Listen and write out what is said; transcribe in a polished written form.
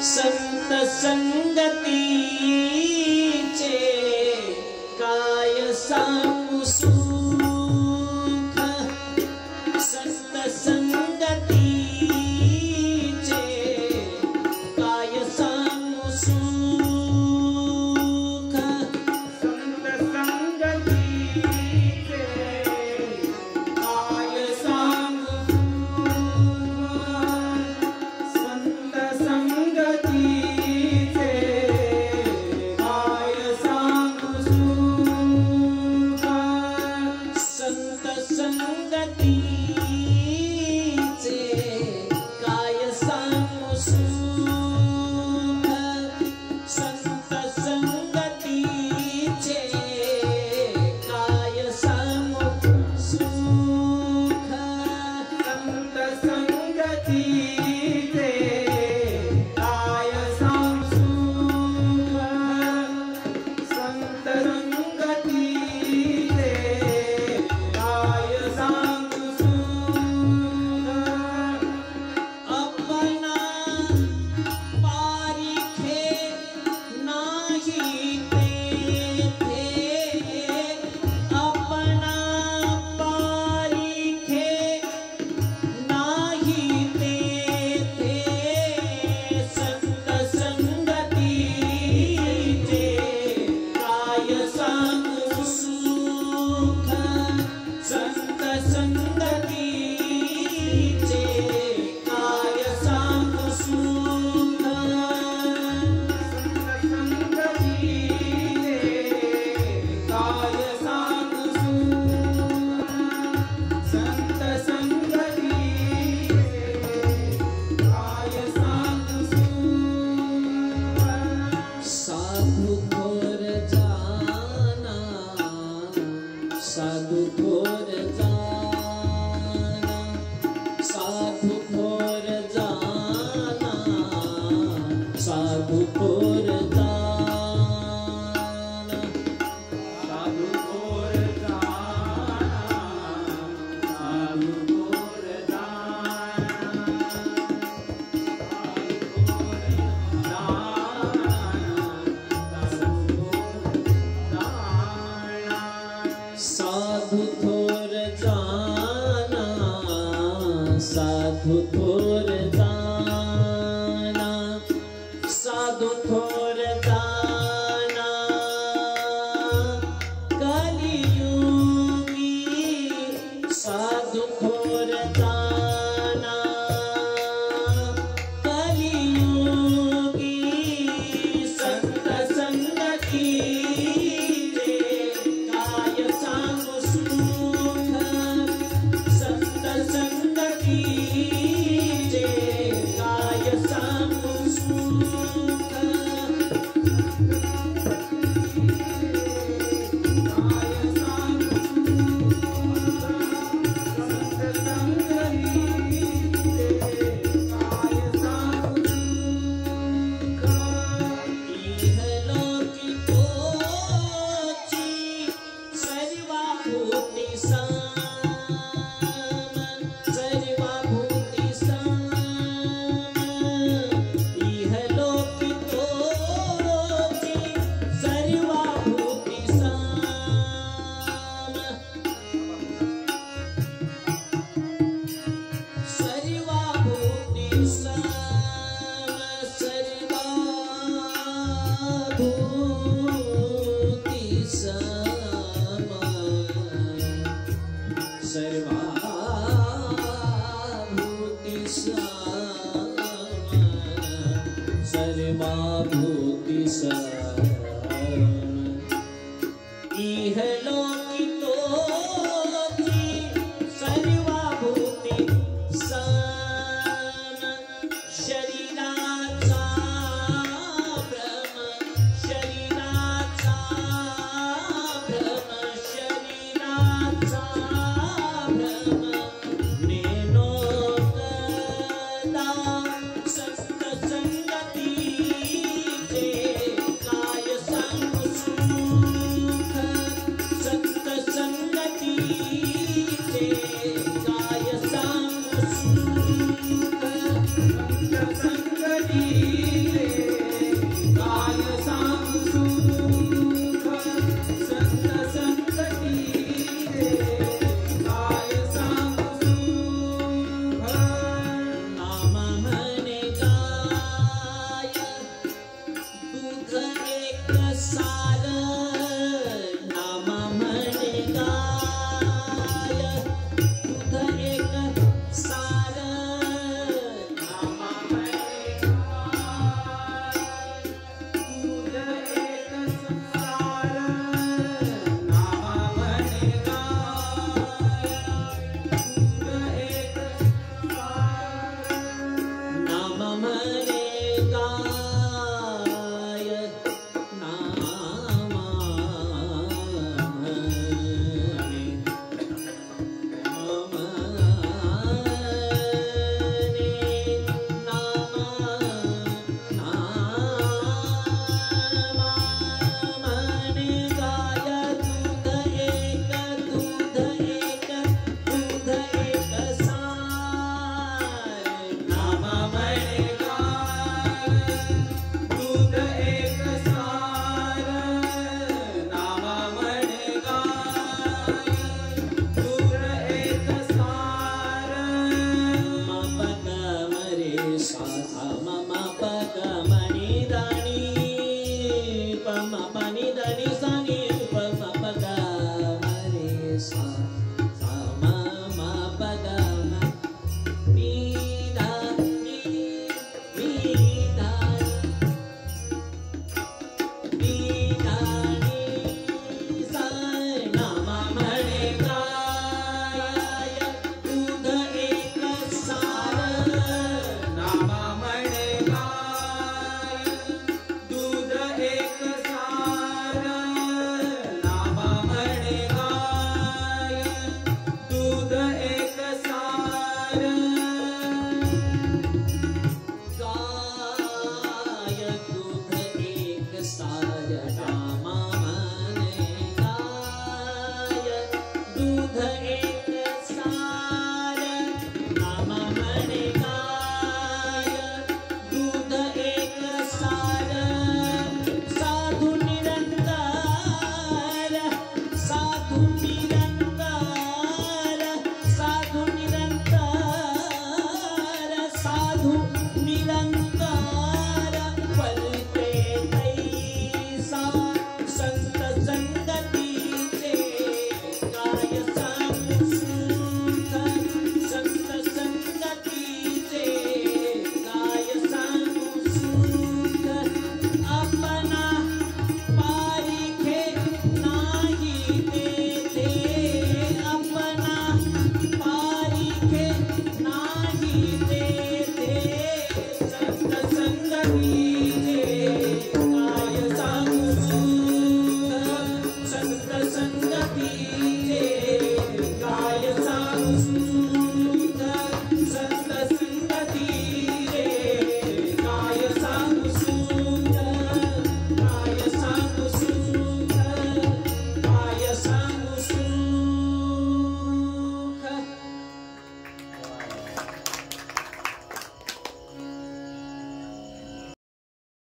संत संगतीचे काय सांगू सुख, संत संगतीचे काय सांगू सुख, संत संगतीचे काय सांगू संत संगतीचे काय सांगू सुख, संत संगतीचे काय सांगू सुख, संत संगतीचे काय सांगू सुख, संत संगतीचे काय सांगू सुख, संत संगतीचे काय सांगू सुख. अपना पारिखे नाही तेथे, अपना पारिखे नाही तेथे, संत संगतीचे काय सांगू सुख, संत संगतीचे काय सांगू सुख, संत संगतीचे काय सांगू सुख, संत संगतीचे काय सांगू सुख. साधू थोर जाना, साधू थोर जाना, साधू थोर जाना, साधू थोर जाना, साधू थोर जाना, साधू थोर साधु थोर जाना, साधु थोर जाना, साधु थोर जाना, कलियुगी साधु थोर जाना, कलियुगी संत संगतीचे काय सांगू सुख, संत संगतीचे काय सांगू सुख, काय सांगू सुख, संत संगतीचे काय सांगू सुख. इहलोकी तोची सर्वाभूती साम, सर्वाभूती साम, इहलोकी तोची सर्वाभूती साम, सर्वाभूती साम, सर्वाभूती साम, सर्वाभूती साम, सर्वाभूती साम, इहलोकी तोची सर्वाभूती साम, शरीराचा भ्रम, शरीराचा भ्रम, शरीराचा भ्रम नेनो कदा, संत संगतीचे काय सांगू सुख, संत संगतीचे काय सांगू सुख, संत संगतीचे संत संगतीचे काय सांगू